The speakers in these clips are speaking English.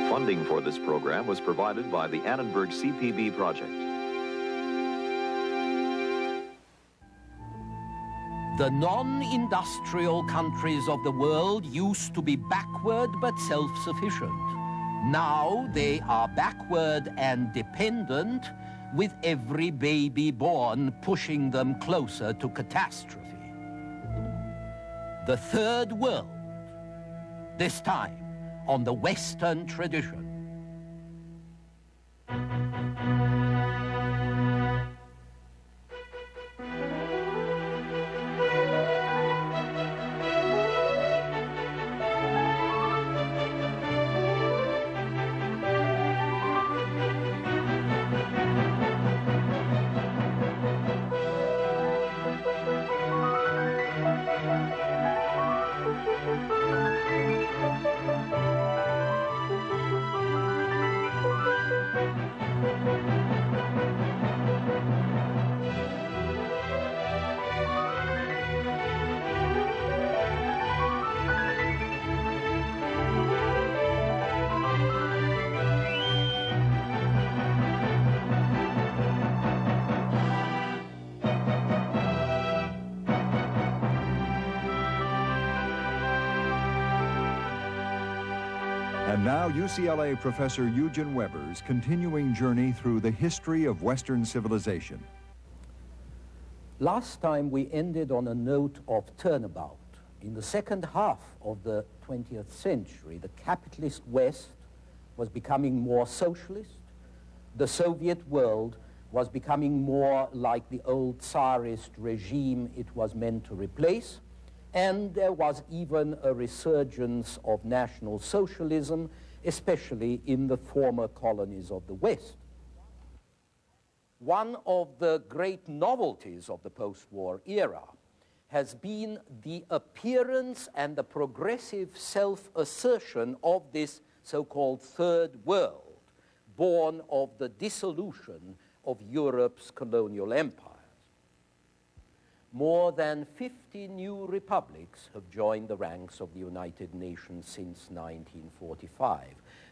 Funding for this program was provided by the Annenberg CPB project. The non-industrial countries of the world used to be backward but self-sufficient. Now they are backward and dependent, with every baby born pushing them closer to catastrophe. The third world, this time on the Western tradition. And now UCLA professor Eugen Weber's continuing journey through the history of Western civilization. Last time we ended on a note of turnabout. In the second half of the 20th century, the capitalist West was becoming more socialist. The Soviet world was becoming more like the old Tsarist regime it was meant to replace. And there was even a resurgence of National Socialism, especially in the former colonies of the West. One of the great novelties of the post-war era has been the appearance and the progressive self-assertion of this so-called Third World, born of the dissolution of Europe's colonial empires. More than 50 new republics have joined the ranks of the United Nations since 1945.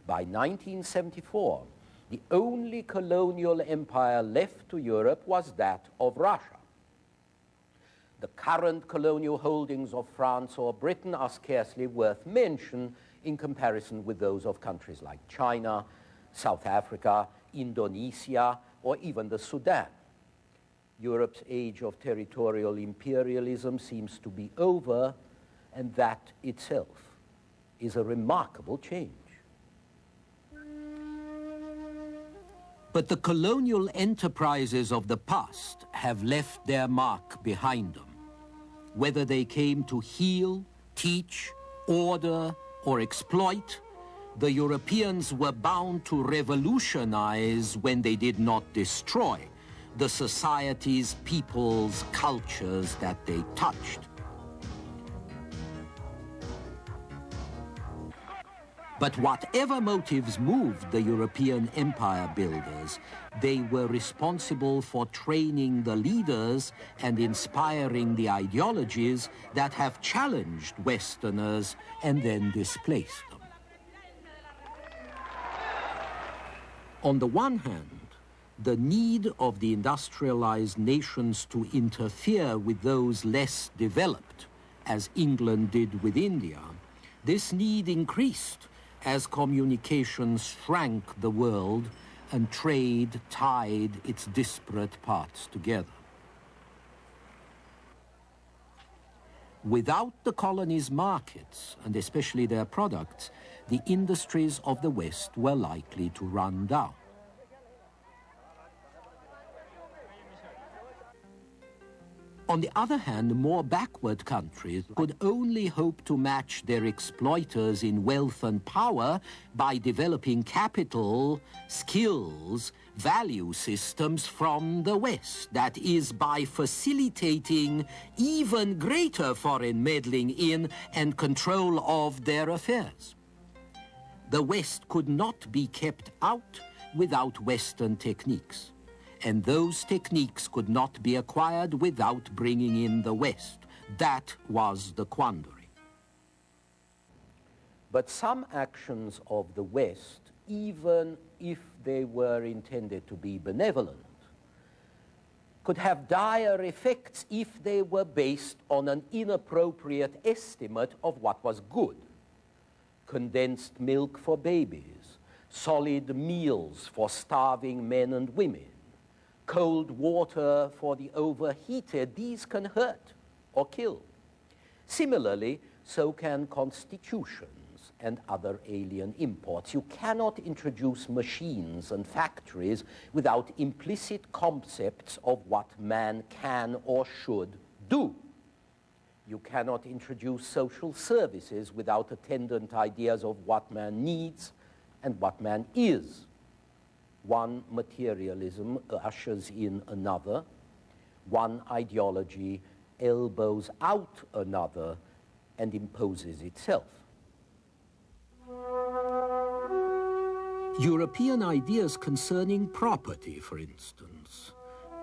By 1974, the only colonial empire left to Europe was that of Russia. The current colonial holdings of France or Britain are scarcely worth mention in comparison with those of countries like China, South Africa, Indonesia, or even the Sudan. Europe's age of territorial imperialism seems to be over, and that itself is a remarkable change. But the colonial enterprises of the past have left their mark behind them. Whether they came to heal, teach, order, or exploit, the Europeans were bound to revolutionize when they did not destroy the societies, peoples, cultures that they touched. But whatever motives moved the European empire builders, they were responsible for training the leaders and inspiring the ideologies that have challenged Westerners and then displaced them. On the one hand, the need of the industrialized nations to interfere with those less developed, as England did with India, this need increased as communications shrank the world and trade tied its disparate parts together. Without the colonies' markets, and especially their products, the industries of the West were likely to run down. On the other hand, more backward countries could only hope to match their exploiters in wealth and power by developing capital, skills, value systems from the West. That is, by facilitating even greater foreign meddling in and control of their affairs. The West could not be kept out without Western techniques. And those techniques could not be acquired without bringing in the West. That was the quandary. But some actions of the West, even if they were intended to be benevolent, could have dire effects if they were based on an inappropriate estimate of what was good. Condensed milk for babies, solid meals for starving men and women, cold water for the overheated, these can hurt or kill. Similarly, so can constitutions and other alien imports. You cannot introduce machines and factories without implicit concepts of what man can or should do. You cannot introduce social services without attendant ideas of what man needs and what man is. One materialism ushers in another. One ideology elbows out another and imposes itself. European ideas concerning property, for instance,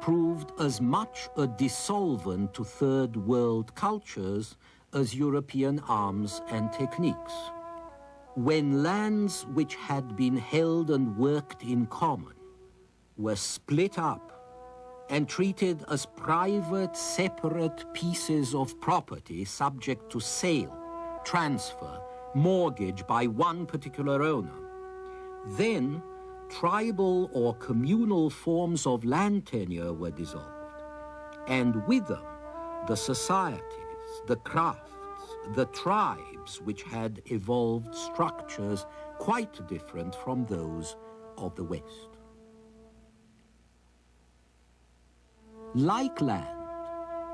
proved as much a dissolvent to third world cultures as European arms and techniques. When lands which had been held and worked in common were split up and treated as private, separate pieces of property subject to sale, transfer, mortgage by one particular owner, then tribal or communal forms of land tenure were dissolved, and with them the societies, the crafts, the tribes which had evolved structures quite different from those of the West. Like land,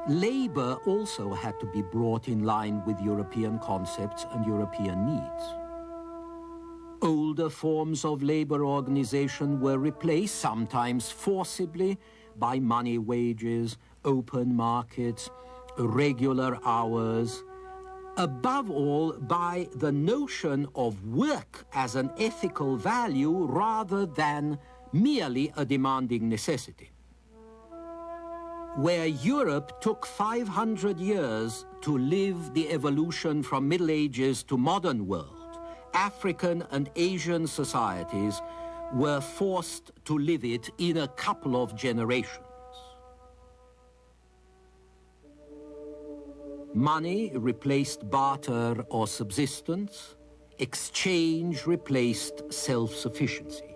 labor also had to be brought in line with European concepts and European needs. Older forms of labor organization were replaced, sometimes forcibly, by money wages, open markets, regular hours, above all by the notion of work as an ethical value rather than merely a demanding necessity. Where Europe took 500 years to live the evolution from Middle Ages to modern world, African and Asian societies were forced to live it in a couple of generations. Money replaced barter or subsistence. Exchange replaced self-sufficiency.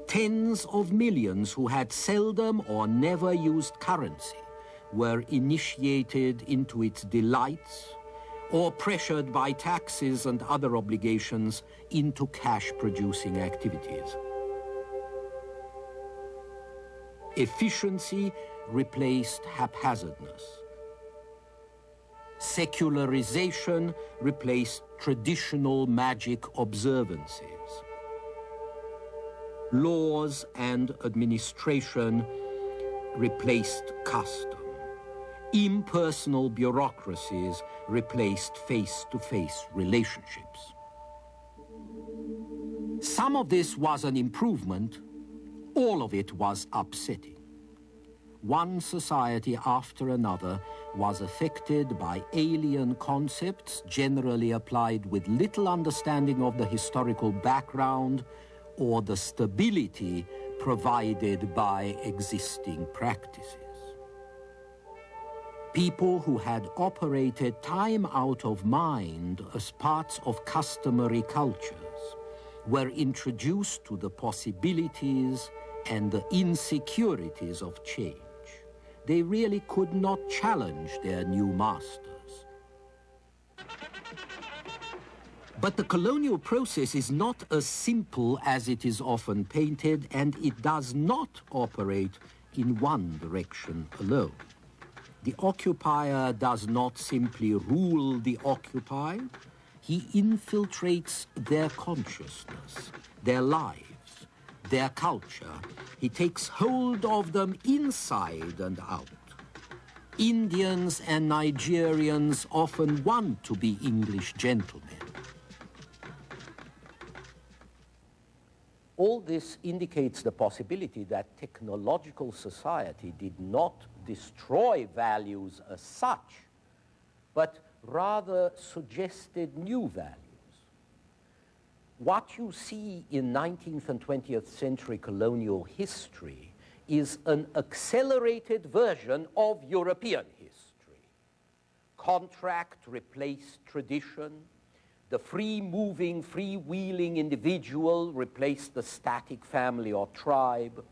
Tens of millions who had seldom or never used currency were initiated into its delights or pressured by taxes and other obligations into cash-producing activities. Efficiency replaced haphazardness. Secularization replaced traditional magic observances. Laws and administration replaced custom. Impersonal bureaucracies replaced face-to-face relationships. Some of this was an improvement, all of it was upsetting. One society after another was affected by alien concepts generally applied with little understanding of the historical background or the stability provided by existing practices. People who had operated time out of mind as parts of customary cultures were introduced to the possibilities and the insecurities of change. They really could not challenge their new masters. But the colonial process is not as simple as it is often painted, and it does not operate in one direction alone. The occupier does not simply rule the occupied. He infiltrates their consciousness, their lives, their culture. He takes hold of them inside and out. Indians and Nigerians often want to be English gentlemen. All this indicates the possibility that technological society did not destroy values as such, but rather suggested new values. What you see in 19th and 20th century colonial history is an accelerated version of European history. Contract replaced tradition. The free-moving, free-wheeling individual replaced the static family or tribe.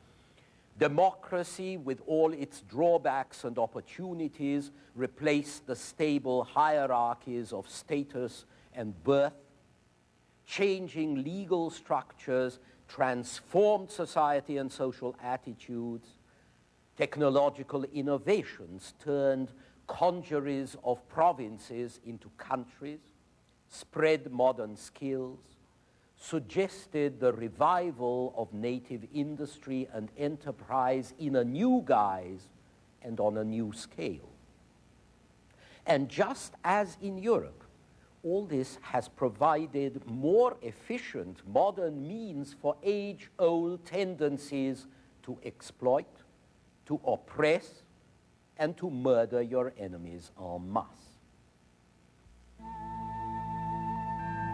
Democracy, with all its drawbacks and opportunities, replaced the stable hierarchies of status and birth. Changing legal structures transformed society and social attitudes. Technological innovations turned congeries of provinces into countries, spread modern skills, suggested the revival of native industry and enterprise in a new guise and on a new scale. And just as in Europe, all this has provided more efficient modern means for age-old tendencies to exploit, to oppress, and to murder your enemies en masse.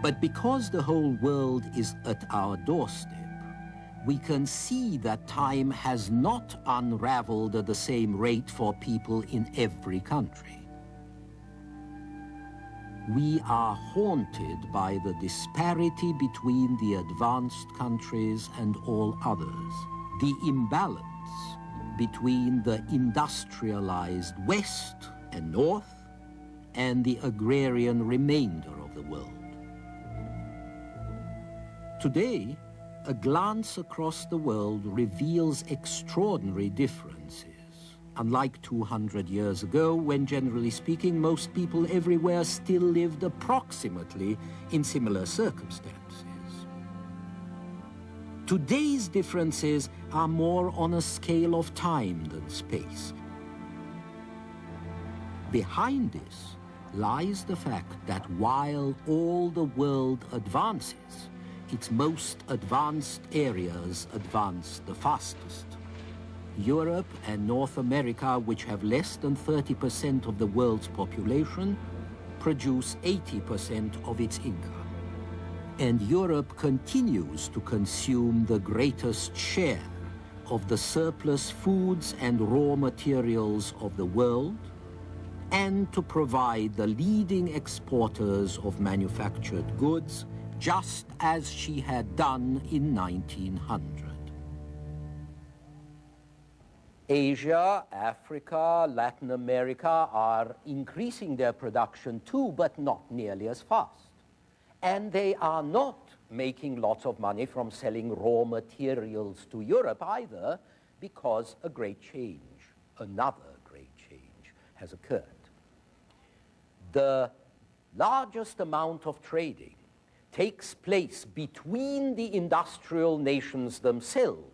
But because the whole world is at our doorstep, we can see that time has not unraveled at the same rate for people in every country. We are haunted by the disparity between the advanced countries and all others, the imbalance between the industrialized West and North and the agrarian remainder of the world. Today, a glance across the world reveals extraordinary differences. Unlike 200 years ago, when generally speaking, most people everywhere still lived approximately in similar circumstances. Today's differences are more on a scale of time than space. Behind this lies the fact that while all the world advances, its most advanced areas advance the fastest. Europe and North America, which have less than 30% of the world's population, produce 80% of its income. And Europe continues to consume the greatest share of the surplus foods and raw materials of the world, and to provide the leading exporters of manufactured goods, just as she had done in 1900. Asia, Africa, Latin America are increasing their production too, but not nearly as fast. And they are not making lots of money from selling raw materials to Europe either, because a great change, another great change, has occurred. The largest amount of trading takes place between the industrial nations themselves,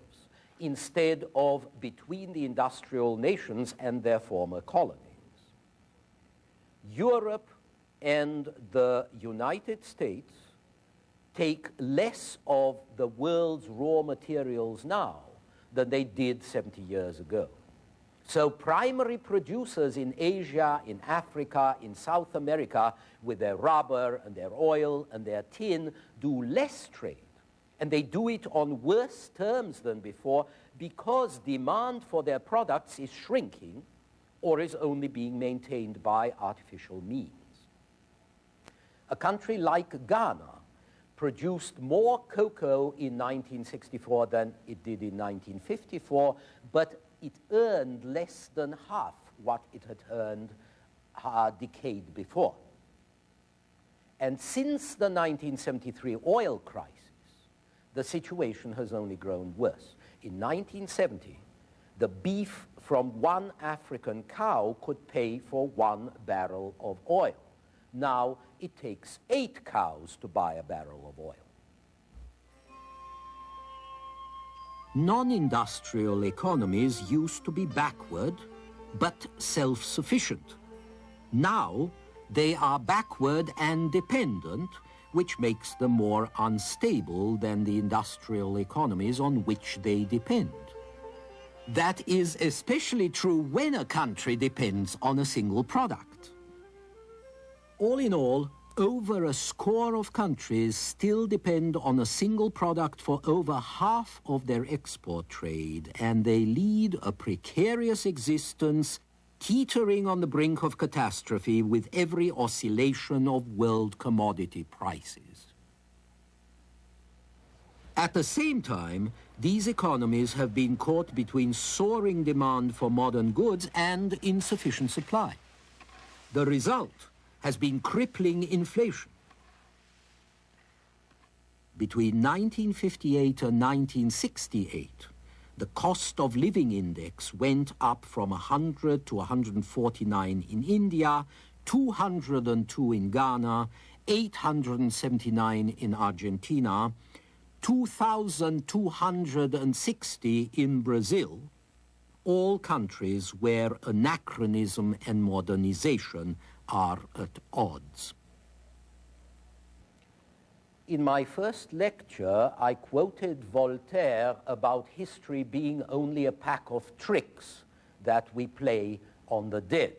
instead of between the industrial nations and their former colonies. Europe and the United States take less of the world's raw materials now than they did 70 years ago. So primary producers in Asia, in Africa, in South America, with their rubber and their oil and their tin, do less trade. And they do it on worse terms than before because demand for their products is shrinking or is only being maintained by artificial means. A country like Ghana produced more cocoa in 1964 than it did in 1954, but it earned less than half what it had earned a decade before. And since the 1973 oil crisis, the situation has only grown worse. In 1970, the beef from one African cow could pay for 1 barrel of oil. Now it takes 8 cows to buy a barrel of oil. Non-industrial economies used to be backward, but self-sufficient. Now they are backward and dependent, which makes them more unstable than the industrial economies on which they depend. That is especially true when a country depends on a single product. All in all, over a score of countries still depend on a single product for over half of their export trade, and they lead a precarious existence, teetering on the brink of catastrophe with every oscillation of world commodity prices. At the same time, these economies have been caught between soaring demand for modern goods and insufficient supply. The result has been crippling inflation. Between 1958 and 1968, the cost of living index went up from 100 to 149 in India, 202 in Ghana, 879 in Argentina, 2,260 in Brazil, all countries where anachronism and modernization are at odds. In my first lecture, I quoted Voltaire about history being only a pack of tricks that we play on the dead.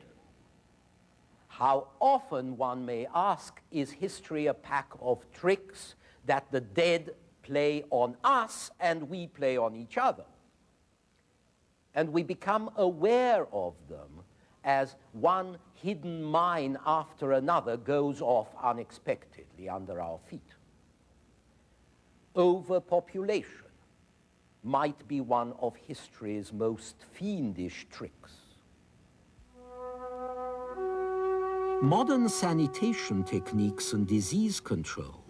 How often, one may ask, is history a pack of tricks that the dead play on us and we play on each other? And we become aware of them as one hidden mine after another goes off unexpectedly under our feet. Overpopulation might be one of history's most fiendish tricks. Modern sanitation techniques and disease control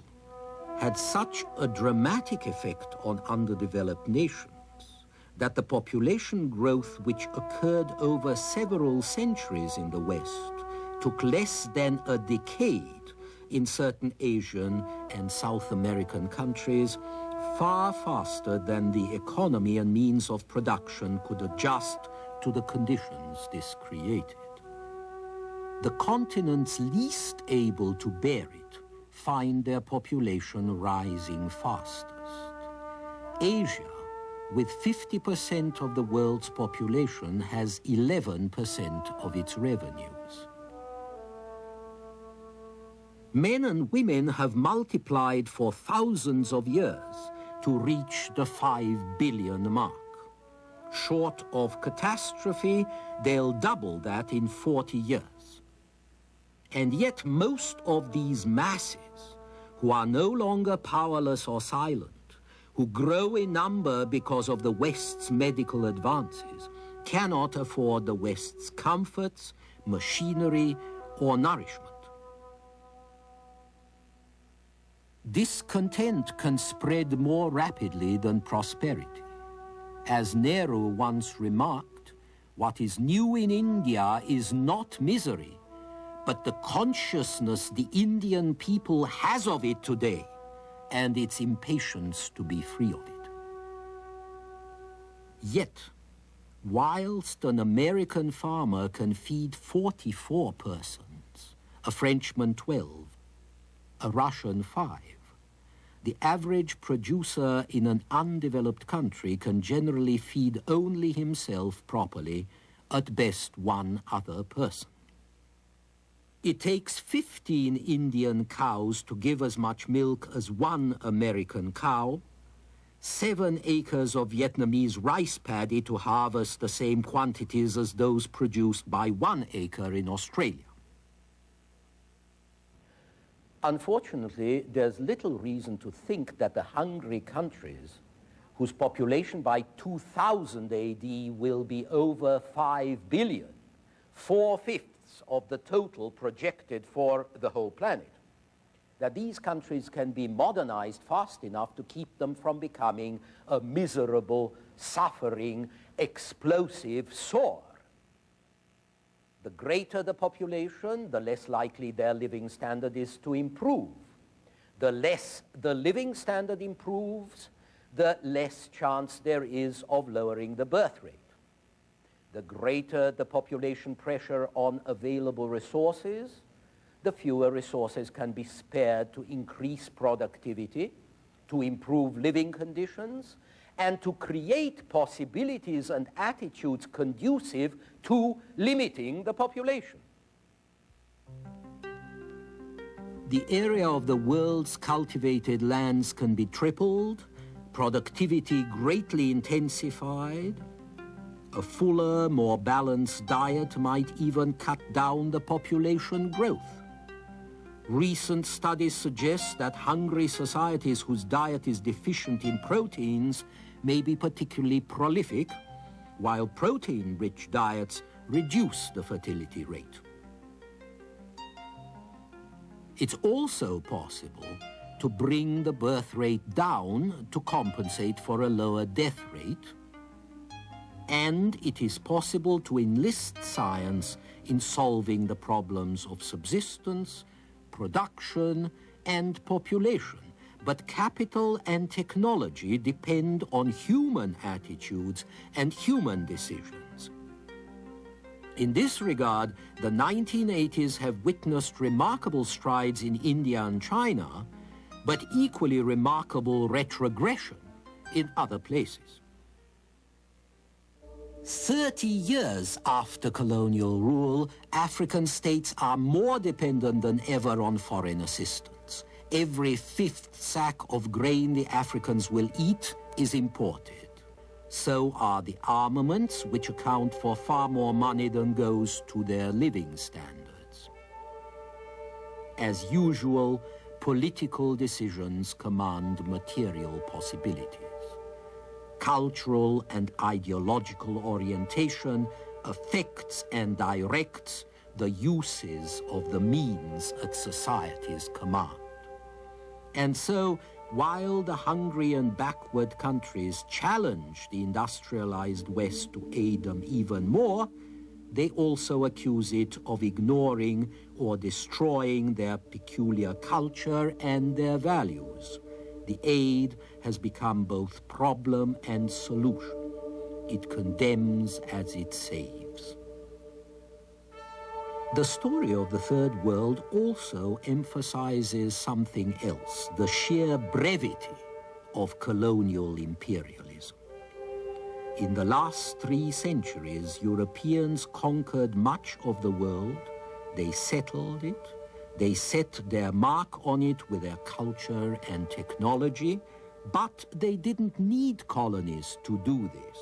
had such a dramatic effect on underdeveloped nations that the population growth which occurred over several centuries in the West took less than a decade in certain Asian and South American countries, far faster than the economy and means of production could adjust to the conditions this created. The continents least able to bear it find their population rising fastest. Asia, with 50% of the world's population, has 11% of its revenues. Men and women have multiplied for thousands of years to reach the 5 billion mark. Short of catastrophe, they'll double that in 40 years. And yet most of these masses, who are no longer powerless or silent, who grow in number because of the West's medical advances, cannot afford the West's comforts, machinery, or nourishment. Discontent can spread more rapidly than prosperity. As Nehru once remarked, what is new in India is not misery, but the consciousness the Indian people has of it today, and its impatience to be free of it. Yet, whilst an American farmer can feed 44 persons, a Frenchman 12, a Russian 5, the average producer in an undeveloped country can generally feed only himself properly, at best one other person. It takes 15 Indian cows to give as much milk as one American cow, 7 acres of Vietnamese rice paddy to harvest the same quantities as those produced by 1 acre in Australia. Unfortunately, there's little reason to think that the hungry countries, whose population by 2000 AD will be over 5 billion, 4/5 of the total projected for the whole planet, that these countries can be modernized fast enough to keep them from becoming a miserable, suffering, explosive sore. The greater the population, the less likely their living standard is to improve. The less the living standard improves, the less chance there is of lowering the birth rate. The greater the population pressure on available resources, the fewer resources can be spared to increase productivity, to improve living conditions, and to create possibilities and attitudes conducive to limiting the population. the area of the world's cultivated lands can be tripled, productivity greatly intensified. A fuller, more balanced diet might even cut down the population growth. Recent studies suggest that hungry societies whose diet is deficient in proteins may be particularly prolific, while protein-rich diets reduce the fertility rate. It's also possible to bring the birth rate down to compensate for a lower death rate, and it is possible to enlist science in solving the problems of subsistence, production, and population. But capital and technology depend on human attitudes and human decisions. In this regard, the 1980s have witnessed remarkable strides in India and China, but equally remarkable retrogression in other places. 30 years after colonial rule, African states are more dependent than ever on foreign assistance. Every fifth sack of grain the Africans will eat is imported. So are the armaments, which account for far more money than goes to their living standards. As usual, political decisions command material possibilities. Cultural and ideological orientation affects and directs the uses of the means at society's command. And so, while the hungry and backward countries challenge the industrialized West to aid them even more, they also accuse it of ignoring or destroying their peculiar culture and their values. The aid has become both problem and solution. It condemns as it saves. The story of the Third World also emphasizes something else, the sheer brevity of colonial imperialism. In the last 3 centuries, Europeans conquered much of the world, they settled it, they set their mark on it with their culture and technology, but they didn't need colonies to do this.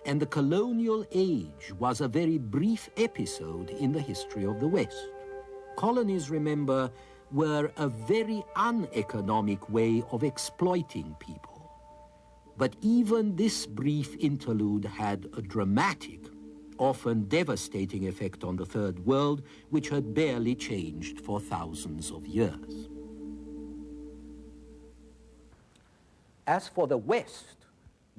And the colonial age was a very brief episode in the history of the West. Colonies, remember, were a very uneconomic way of exploiting people. But even this brief interlude had a dramatic, often devastating effect on the Third World, which had barely changed for thousands of years. As for the West,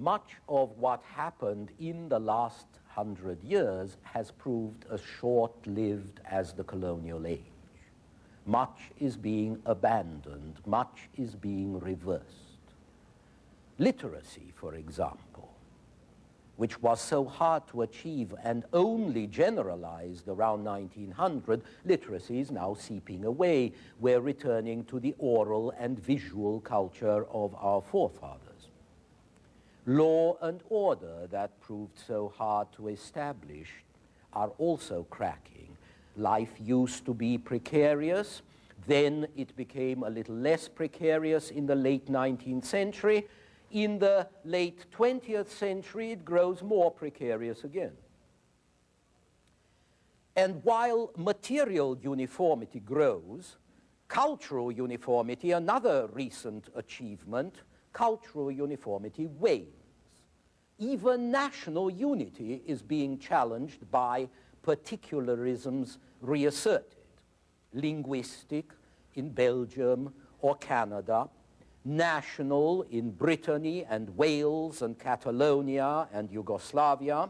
much of what happened in the last 100 years has proved as short-lived as the colonial age. Much is being abandoned, much is being reversed. Literacy, for example, which was so hard to achieve and only generalized around 1900, literacy is now seeping away. We're returning to the oral and visual culture of our forefathers. Law and order that proved so hard to establish are also cracking. Life used to be precarious, then it became a little less precarious in the late 19th century. In the late 20th century, it grows more precarious again. And while material uniformity grows, cultural uniformity, another recent achievement, cultural uniformity wanes. Even national unity is being challenged by particularisms reasserted. Linguistic in Belgium or Canada, national in Brittany and Wales and Catalonia and Yugoslavia,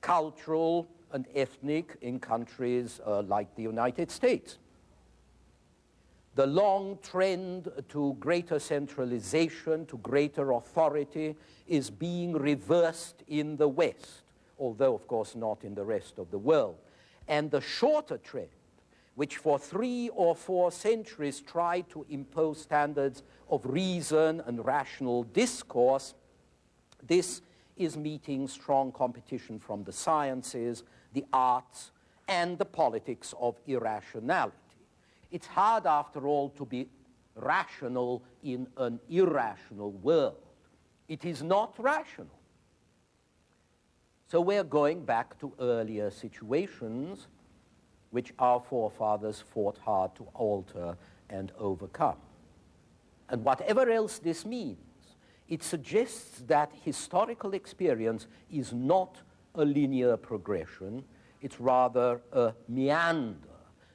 cultural and ethnic in countries like the United States. The long trend to greater centralization, to greater authority, is being reversed in the West, although, of course, not in the rest of the world. And the shorter trend, which for 3 or 4 centuries tried to impose standards of reason and rational discourse, this is meeting strong competition from the sciences, the arts, and the politics of irrationality. It's hard, after all, to be rational in an irrational world. It is not rational. So we're going back to earlier situations which our forefathers fought hard to alter and overcome. And whatever else this means, it suggests that historical experience is not a linear progression, it's rather a meander,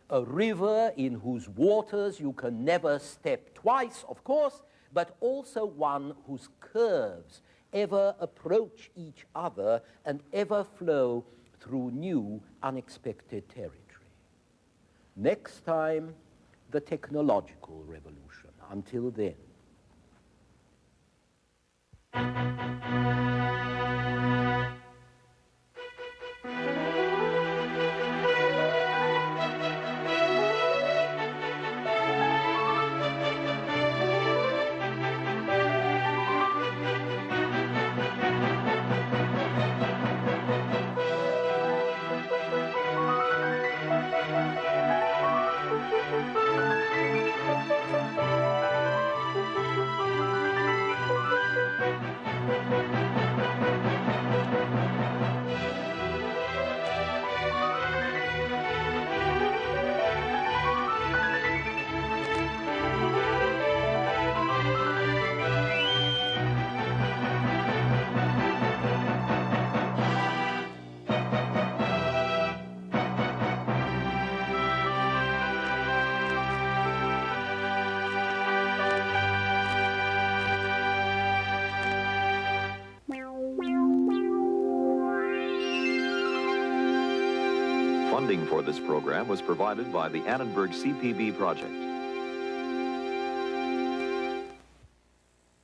a river in whose waters you can never step twice, of course, but also one whose curves ever approach each other and ever flow through new, unexpected territory. Next time, the technological revolution. Until then. Funding for this program was provided by the Annenberg CPB project.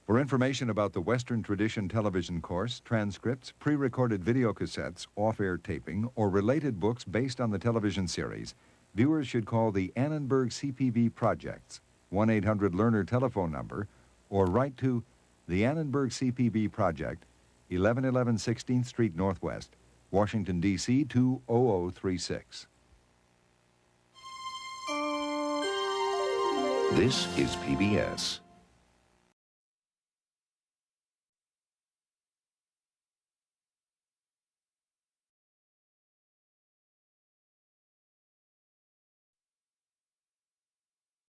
For information about the Western Tradition television course, transcripts, pre-recorded videocassettes, off-air taping, or related books based on the television series, viewers should call the Annenberg CPB Project's 1-800-LEARNER telephone number or write to the Annenberg CPB Project, 1111 16th Street Northwest, Washington, D.C. 20036. This is PBS.